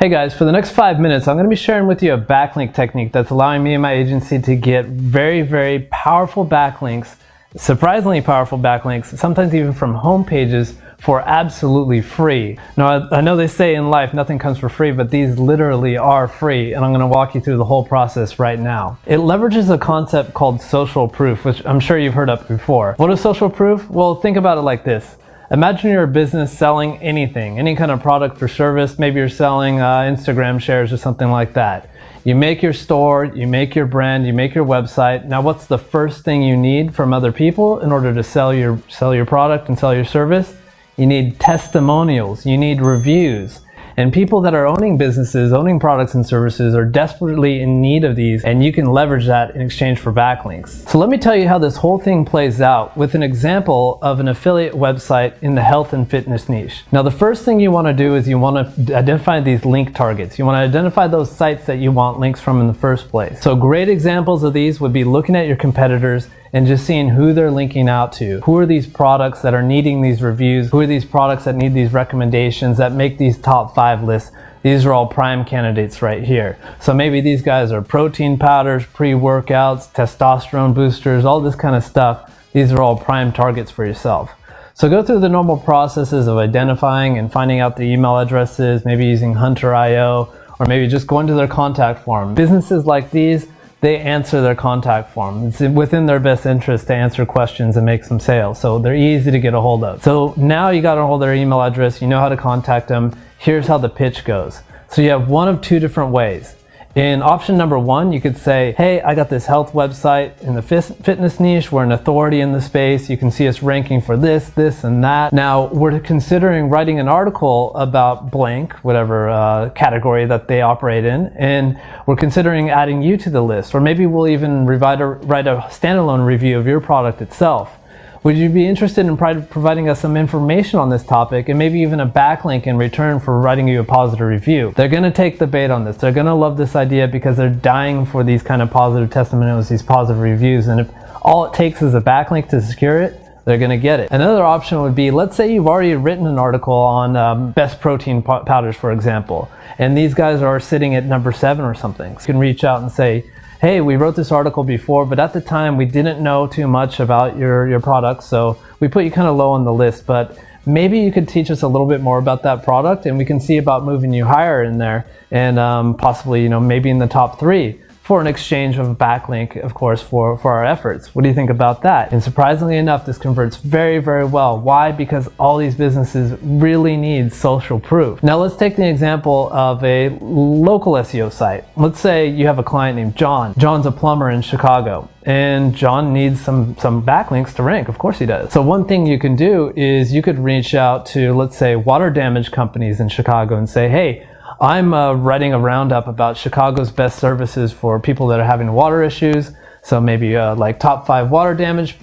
Hey guys, for the next 5 minutes, I'm going to be sharing with you a backlink technique that's allowing me and my agency to get very, very powerful backlinks, surprisingly powerful backlinks, sometimes even from home pages for absolutely free. Now, I know they say in life nothing comes for free, but these literally are free, and I'm going to walk you through the whole process right now. It leverages a concept called social proof, which I'm sure you've heard of before. What is social proof? Well, think about it like this. Imagine you're a business selling anything, any kind of product or service. Maybe you're selling Instagram shares or something like that. You make your store, you make your brand, you make your website. Now, what's the first thing you need from other people in order to sell your product and sell your service? You need testimonials, you need reviews. And people that are owning businesses, owning products and services are desperately in need of these, and you can leverage that in exchange for backlinks. So let me tell you how this whole thing plays out with an example of an affiliate website in the health and fitness niche. Now, the first thing you want to do is you want to identify these link targets. You want to identify those sites that you want links from in the first place. So great examples of these would be looking at your competitors and just seeing who they're linking out to. Who are these products that are needing these reviews? Who are these products that need these recommendations, that make these top 5 lists? These are all prime candidates right here. So maybe these guys are protein powders, pre-workouts, testosterone boosters, all this kind of stuff. These are all prime targets for yourself. So go through the normal processes of identifying and finding out the email addresses, maybe using Hunter.io, or maybe just going to their contact form. Businesses like these, they answer their contact form. It's within their best interest to answer questions and make some sales. So they're easy to get a hold of. So now you got a hold of their email address, you know how to contact them. Here's how the pitch goes. So you have one of two different ways. In option number 1, you could say, hey, I got this health website in the fitness niche. We're an authority in the space. You can see us ranking for this, this, and that. Now, we're considering writing an article about blank, whatever category that they operate in, and we're considering adding you to the list. Or maybe we'll even write a standalone review of your product itself. Would you be interested in providing us some information on this topic and maybe even a backlink in return for writing you a positive review? They're going to take the bait on this. They're going to love this idea because they're dying for these kind of positive testimonials, these positive reviews. And if all it takes is a backlink to secure it, they're going to get it. Another option would be, let's say you've already written an article on best protein powders, for example, and these guys are sitting at number 7 or something. So you can reach out and say, hey, we wrote this article before, but at the time we didn't know too much about your product, so we put you kind of low on the list, but maybe you could teach us a little bit more about that product and we can see about moving you higher in there and possibly, maybe in the top 3 for an exchange of a backlink, of course, for our efforts. What do you think about that? And surprisingly enough, this converts very, very well. Why? Because all these businesses really need social proof. Now let's take the example of a local SEO site. Let's say you have a client named John. John's a plumber in Chicago, and John needs some backlinks to rank. Of course he does. So one thing you can do is you could reach out to, let's say, water damage companies in Chicago and say, hey, I'm writing a roundup about Chicago's best services for people that are having water issues. So maybe like top 5 water damage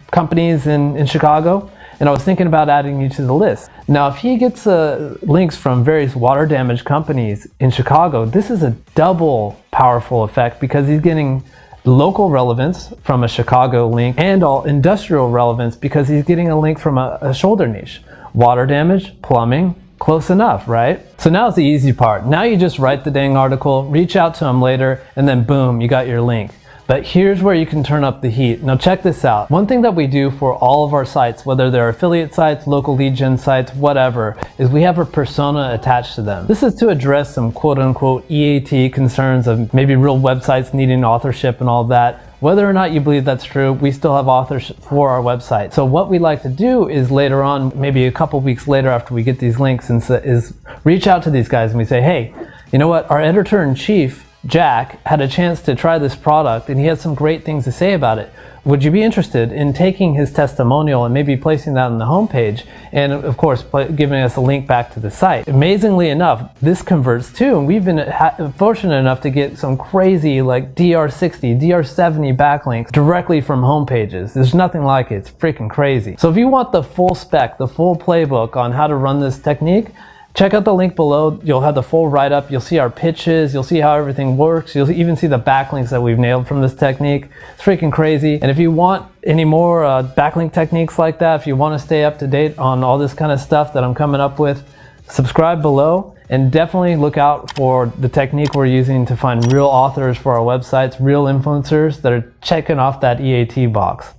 companies in Chicago. And I was thinking about adding you to the list. Now, if he gets links from various water damage companies in Chicago, this is a double powerful effect because he's getting local relevance from a Chicago link and all industrial relevance because he's getting a link from a shoulder niche. Water damage, plumbing, close enough, right? So now it's the easy part. Now you just write the dang article, reach out to them later, and then boom, you got your link. But here's where you can turn up the heat. Now check this out. One thing that we do for all of our sites, whether they're affiliate sites, local lead gen sites, whatever, is we have a persona attached to them. This is to address some quote unquote EAT concerns of maybe real websites needing authorship and all that. Whether or not you believe that's true, we still have authors for our website. So what we like to do is later on, maybe a couple weeks later after we get these links, is reach out to these guys and we say, hey, you know what, our editor-in-chief, Jack, had a chance to try this product and he had some great things to say about it. Would you be interested in taking his testimonial and maybe placing that on the homepage and of course giving us a link back to the site? Amazingly enough, this converts too, and we've been fortunate enough to get some crazy like DR60, DR70 backlinks directly from homepages. There's nothing like it. It's freaking crazy. So if you want the full spec, the full playbook on how to run this technique, check out the link below. You'll have the full write-up. You'll see our pitches. You'll see how everything works. You'll even see the backlinks that we've nailed from this technique. It's freaking crazy. And if you want any more backlink techniques like that, if you want to stay up to date on all this kind of stuff that I'm coming up with, subscribe below And definitely look out for the technique we're using to find real authors for our websites, real influencers that are checking off that EAT box.